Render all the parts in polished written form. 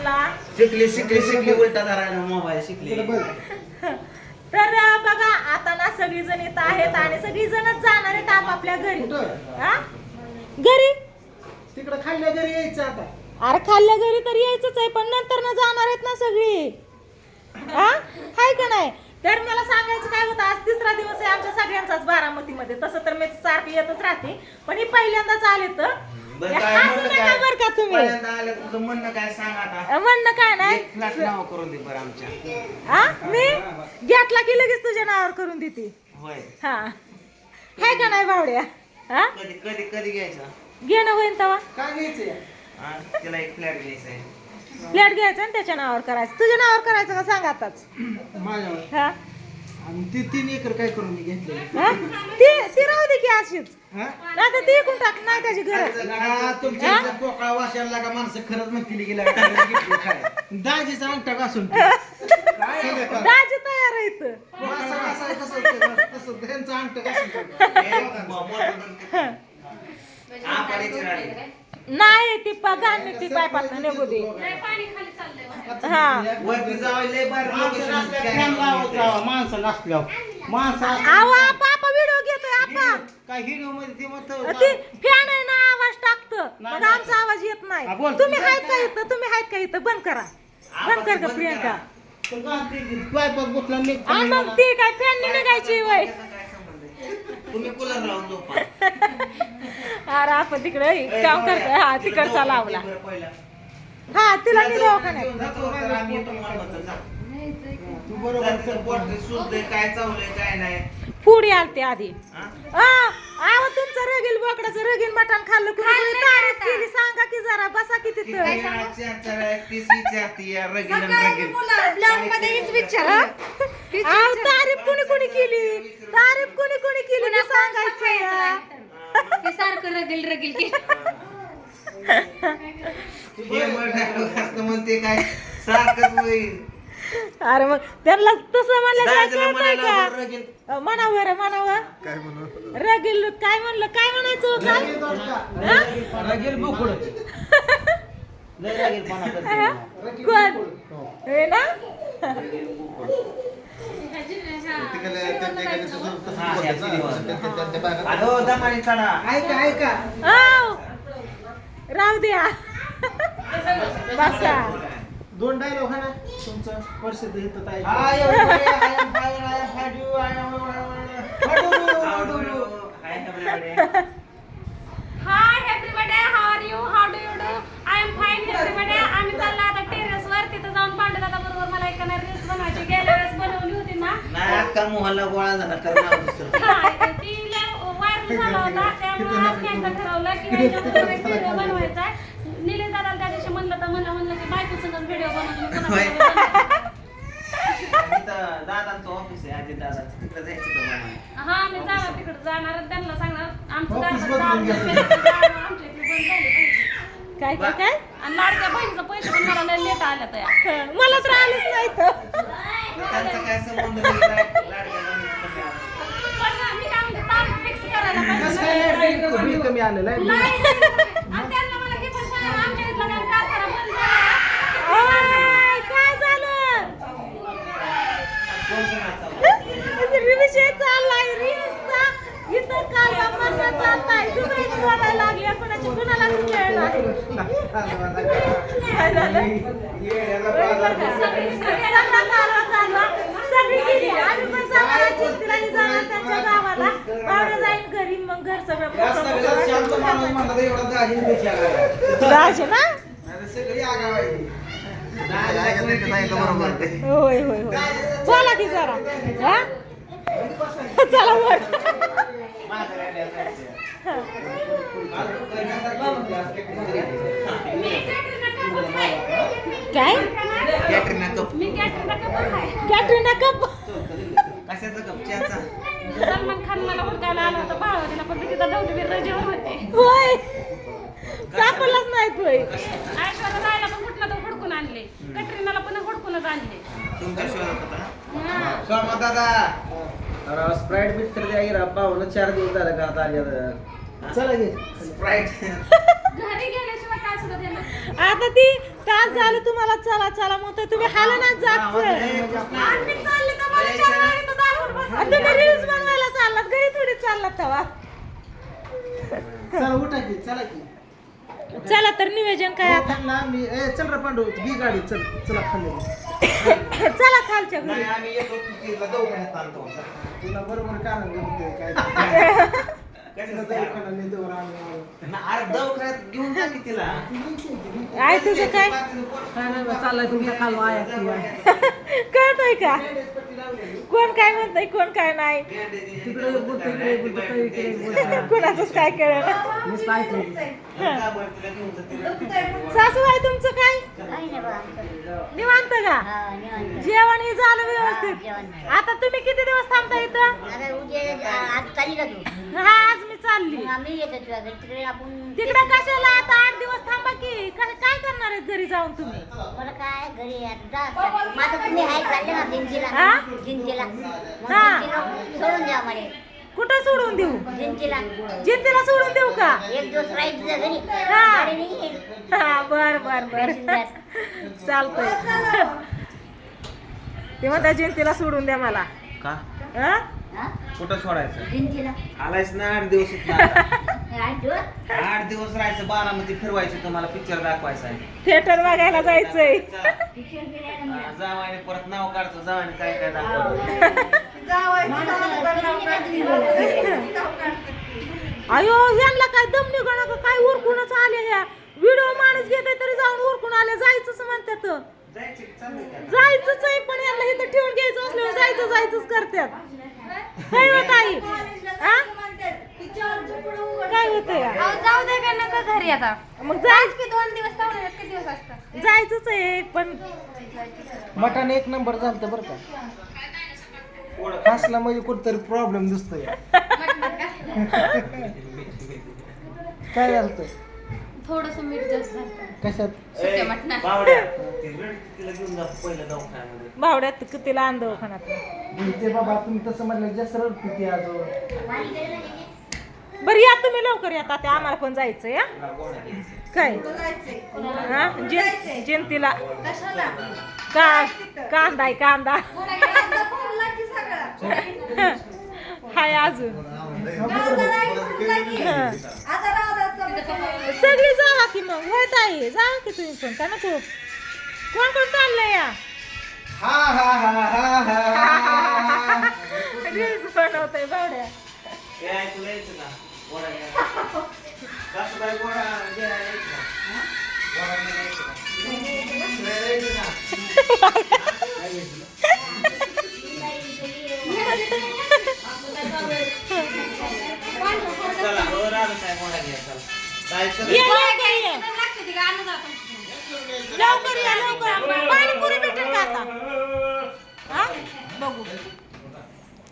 त्यांना शिकली उलटा धरायला मोबाईल शिकली. तर बघा आता ना सगळी जण येत आहेत आणि सगळी जणच जाणार आहेत आपापल्या घरी. हा घरी तिकडे खाल्ल्या घरी यायचं आता. अरे खाल्ल्या घरी तर यायचंच आहे पण नंतर ना जाणार आहेत ना सगळी. हा हाय का नाही. तर मला सांगायचं काय होतं आज तिसरा दिवस आहे आमच्या सगळ्यांचाच बारामतीमध्ये. तसं तर मी सारखी येतच राहते पण ही पहिल्यांदाच आले तर बरं काय बरं का तुम्ही पहिल्यांदा आलं तुझं म्हणणं काय सांग आता. म्हणणं काय नाही एक लाख नाव करून दे बरं आमच्या. हा मी घेतला की लगेच तुझ्या नावावर करून देते. होय हा हाय का नाही बावड्या. हा कधी कधी कधी घ्यायचं घेणं होईल तेव्हा काय घ्यायचंय? हा, तिला एक फ्लॅट घ्यायचा आहे. फ्लॅट घ्यायचा आणि त्याच्या नावावर करायचं. तुझ्या नावावर करायचं का सांग आताच. माझ्यावर. हा आणि ते 3 एकर काय करून मी घेतले? हा? ती राहू दे की अशीच. हा? नाही तर ती इकून टाक नाही त्याची गरज. लगा तुमच्या हा? इथल्या पोकळा वाशाला लागा माणसं खरंच म्हणतील की लागा घेतली काय. दाजीचा अंगठा घासून ठेव. दाजी तयार आहे इथं. तसं त्यांचा अंगठा घासून ठेव. हे मोठं आपाडीची राणी. नाही ती गाण ती पायपातनं निघू दे. हा वरती जावं लय बार माणसं नसल्यावर माणसं आवा पापा व्हिडिओ घेतोय आपा. काय हिरो मध्ये ते म्हणतं ती फॅन आहे ना आवाज टाकतं मग आमचा आवाज येत नाही. हा, बोल. तुम्ही आहेत का इथं तुम्ही आहेत का इथं बंद करा. बंद कर का प्रियंका. स्वयंपाक बसला आणि मग ती काय फॅन निघायची वय. तुम्ही कूलर लावून झोपा. अरे आपण तिकडे काम करतोय. हा तिकडचा लावला. हा तिला मी दवाखान्यात आम्ही येतो म्हणतो जा. तू बरोबर तर पोट शुद्ध आहे, काय चावलंय काय नाही. पुढे आलते आधी. हा? आव तुमचं रगील बोकडाचं रगील मटण खाल्लं कुणी तारीफ केली सांगा की जरा बसा की तिथं. आव तारीफ कुणी कुणी केली. तारीफ कुणी कुणी केली ते सांगायचं या. ते सारखं रगेल रगेल की म्हणते काय सारखंच होईल. अरे मग त्यांना तसं म्हणलं काय दाजीला कळतंय म्हणायला का. रगील. म्हणावं रे म्हणावं. काय म्हणू रगील काय म्हणलं काय म्हणायचं होतं. हा? रगेल बोकुड लय रगीलपणा करते. हा? कोण हे ना हा, या सिनेमावर. अगं, दमाने चढा. ऐका ऐका आव. राहू द्या बसा. 2 डायलॉग हा ना तुमचं परिस्थिती इथं आहे. हाय, everybody, I am fine, I am fine, you, I am- How do you? Hi, everybody. Hi everybody how are you how do you do I am fine everybody. आम्ही चाललो आता टेरेस वर तिथं जाऊन पांडू दादा बरोबर मला एका रील्स बनवायची गेल्या वेळेस बनवली होती ना. नाही, अख्खा मोहल्ला गोळा झाला तर नाव दुसरं. हा, ती व्हायरल झाला होता त्यामुळे आज मी एकदा ठरवलं की ह्याच्यावर एक व्हिडिओ बनवायचा आहे. निलेश दादा त्या दिवशी म्हणलं की बायको संग व्हिडिओ बनवून इथं दादांचं ऑफिस आहे, अजित दादांचं. तिकडे जायचं तर मला. हा मी जाणार तिकडे जाणार आणि त्यांना सांगणार आमचं ऑफिस दादा बदलून घ्या. आमच्या इथले बंद झाले पैसे. काय काय काय आणि लाडक्या बहिणीचं पैसे पण मला लय लेट आल्या त्या. मला तर आलंच नाही तर. त्यांचा काय संबंध नाही, लाडक्या बहिणीचं पण नाही. पण मी काय म्हणते तारीख फिक्स करायला कसं पाहिजे. काय बिल कमी आलेलं आहे. आणि त्यांना मला हे पण सांगा आमच्या इथलं काय कारखाना बंद झाला. ओय, काय झालं विषय चाललाय रील्सचा. इथं काल वापरला चाललाय दुसऱ्याची बोलायला लागली कोणाची कुणाला वेळ नाही. काय झालं सगळा कालवा चालवा सगळी गेली. आम्ही पण जाणार चिंचराई जाणार त्यांच्या गावाला. भावड्या जाईल घरी मग घर या सगळ्यात शांत माणूस म्हणला तर एवढा दाजीने पेशी आला. राजे ना नाही सगळी आगाव आहे. होय होय होय बोला की जरा. हा चला वर. काय कॅटरीना कप. मी कॅटरीना कपूर आहे. कॅटरीना कप. कशाचा कप? चहाचा. सलमान खान मला हुडकायला आला होता बाळवतीला पण मी तिथं नव्हते मी रजेवर होते. होय सापडलाच नाही तू. ऐश्वर्या रायला पण कुठला तर हुडकून आणले. कटरीनाला पण हुडकूनच आणले. तुमच्या शोधात होता. हा. सोमा दादा स्प्राईट बीट तर द्या गिरा पाहुणं 4 दिवस झालं घरात आली. चला घे स्प्राईट. घरी गेल्याशिवाय काय सुद्धा देणार. आता ती तास झालं तुम्हाला चला चला म्हणतोय तुम्ही हालनाच जात तुम्ही रील्स बनवायला चाललात घरी थोडी चाललात तेव्हा चला उठा की चला की चला तर नियोजन काय आता त्यांना मी चल रे पांडू घे गाडी चल चला खाली चला खालच्या घरी नाही आम्ही येतो तिला दवाखान्यात आणतो तुला बरोबर कारण म्हणते काय कसं दवाखाना नेतो आम्ही अरे दवाखान्यात घेऊन जा की तिला आहे तुझं काय चाललाय तुमच्या कालवा कळतोय का कोण काय म्हणतंय कोण काय नाही तिकडे बोलतो इकडे बोलतो काही इकडे बोलतो कोणाचंच काय कळलं नुसतं ऐकलं सासूबाई तुमचं काय निवांत का जेवण हे झालं व्यवस्थित आता तुम्ही किती दिवस थांबता इथं हा आज मी चालली तिकडे कशाला आता 8 दिवस थांबा की काय करणार आहेत घरी जाऊन तुम्ही हा? कुठं सोडून देऊ जिंतीला सोडून देऊ का हा बर बर बर चालतंय ते म्हणता जयंतीला सोडून द्या मला का हा? कुठं सोडायचं आलायच ना 8 दिवस इथनं आता. 8 दिवस राहायचं बारामती फिरवायचं तुम्हाला पिक्चर दाखवायचा आहे थिएटर बघायला जायचंय जावाने परत नाव काढतो जावाने काय काय दाखवलं अयो ह्यांना काय दम निघा का काय उरकूनच आले ह्या व्हिडिओ माणूस घेते तरी जाऊन उरकून आले जायचंच म्हणतात जायचंच आहे पण यांना इथं ठेवून घ्यायचं असल्यावर जायचंच करतात काय होत आई काय होतंय जाऊ दे का नका घरी आता मग जायच की 2 दिवस पाहुणे किती दिवस असतात जायचंच आहे पण मटण 1 नंबर झालतं बरं का असला म्हणजे कुठतरी प्रॉब्लेम दिसतोय काय झालं थोडस मीठ जास्त झालं कशात बावड्या तिला घेऊन जा पहिलं दवाखान्यामध्ये भावड्यात तिला आण दवाखान्यात ते बाबा तुम्ही तसं म्हणलं जास्त रडते ती अजून बरं या तुम्ही लवकर येता ते आम्हाला पण जायचं या काय हा जयंतीला कांदा आहे कांदा हाय अजून सगळी जावा की मग होत आहे जावा की तुम्ही पण का नको कोण कोण चाललंय या हा हा हा हा हा रील्स बनवतोय बावड्या हे ऐकू यायचं ना गोडा घ्या. सासूबाई गोडा घ्या यायचं ना. गोडा घ्या यायचं ना. फिरायला यायचं ना. चला वर आलं काय गोडा घ्या चला जायचं ये ना. लवकर या लवकर पाणीपुरी भेटेल का आता हा बघू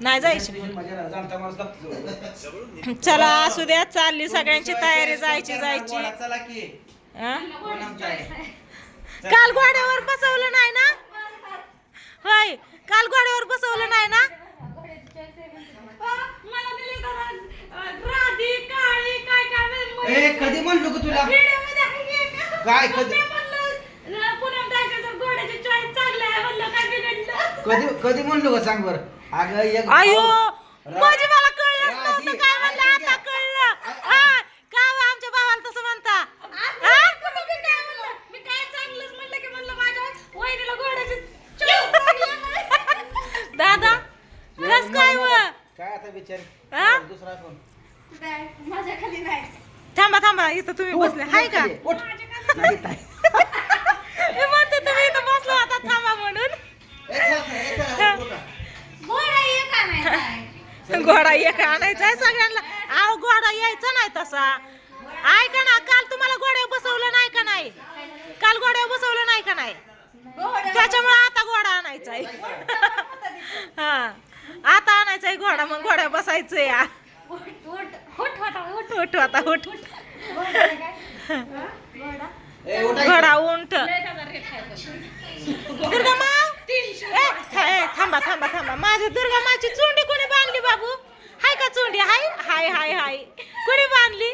नाही जायची माझ्या जाणता माणूस लागतो चला असू द्या चालली सगळ्यांची तयारी जायची गोडा चला की हा? कोण आमचं आहे? काल घोड्यावर बसवलं नाही ना होय काल घोड्यावर बसवलं नाही ना ए कधी म्हणलो का तुला काय कधी कधी कधी म्हणलो का सांग बर अगं एक अयो माझी मला कळलंच नव्हतं काय म्हणलं आता कळलं हा, का हो आमच्या भावाला तसं म्हणता हा? दादा कस काय व काय आता विचार हा? दुसरा कोण माझ्या खाली नाही थांबा थांबा इथं तुम्ही बसले हाय का उठ. नाही, नाही. मी म्हणते तुम्ही इथं बसलो आता थांबा म्हणून ए, चल, चल, चल, उठ. घोडा एक आणायचा घोडा एक आणायचा आहे सगळ्यांना अहो घोडा यायचा नाही तसा ऐका ना काल तुम्हाला घोड्या बसवलं नाही का नाही काल घोड्या बसवलं नाही का नाही त्याच्यामुळे आता घोडा आणायचा आहे हा आता आणायचा आहे घोडा मग घोड्या बसायचं या उठ आता उठ ए, उठायचं. घोडा उंट दुर्गा मा थांबा थांबा थांबा माझ्या दुर्गा माची चुंडी कोणी बांधली बाबू हाय का चुंडी हाय हाय हाय हाय कोणी बांधली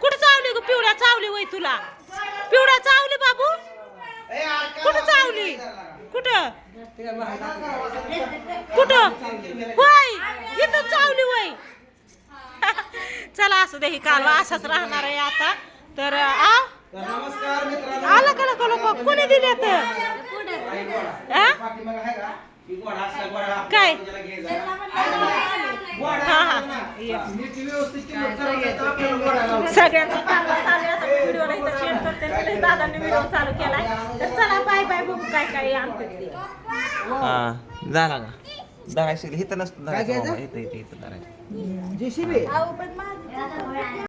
कुठं चावली ग पिवळ्या चावली वय तुला पिवळा चावली बाबू कुठं चावली कुठं कुठं होय इथं चावली होय चला असू दे ही कालवा असाच राहणार आहे आता तर नमस्कार मित्रांनो. आलं का लोक कोणी दिले तर पाठीमागं आहे का? ही गोडा असला गोडा काय? आपल्याला घ्यायचा. हा हा ये. नीट व्यवस्थित केलं तर आपल्याला गोडा लावतो. सगळ्यांचा कालवा चालू आहे आता व्हिडिओला इथं शेअर करते निलेश दादांनी व्हिडिओ चालू केलाय तर चला बाय बाय बघू काय काय आणते ते हा झाला का धरायचं इथं नसतं काय धरायचं घ्यायचं? बाबा, इथं धरायचं JCB